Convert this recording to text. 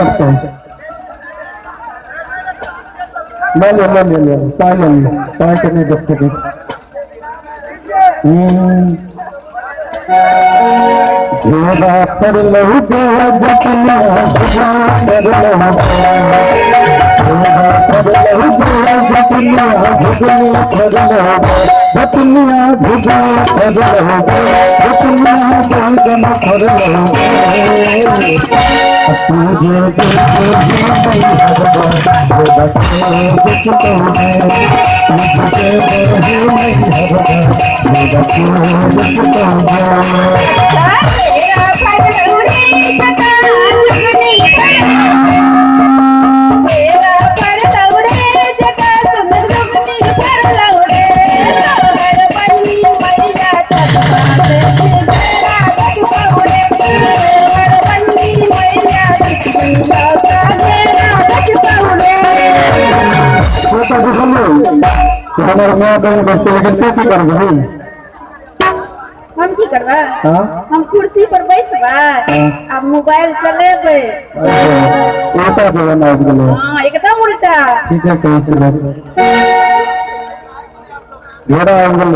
लगता है। ले चाय करने देखते थे। जोड़ा कर लहू जपना कर लहू हम की करबा हम कुर्सी पर बैसबा आ मोबाइल चलेबे उल्टा देना हां एकदम उल्टा ठीक है कहीं से घेरा एंगल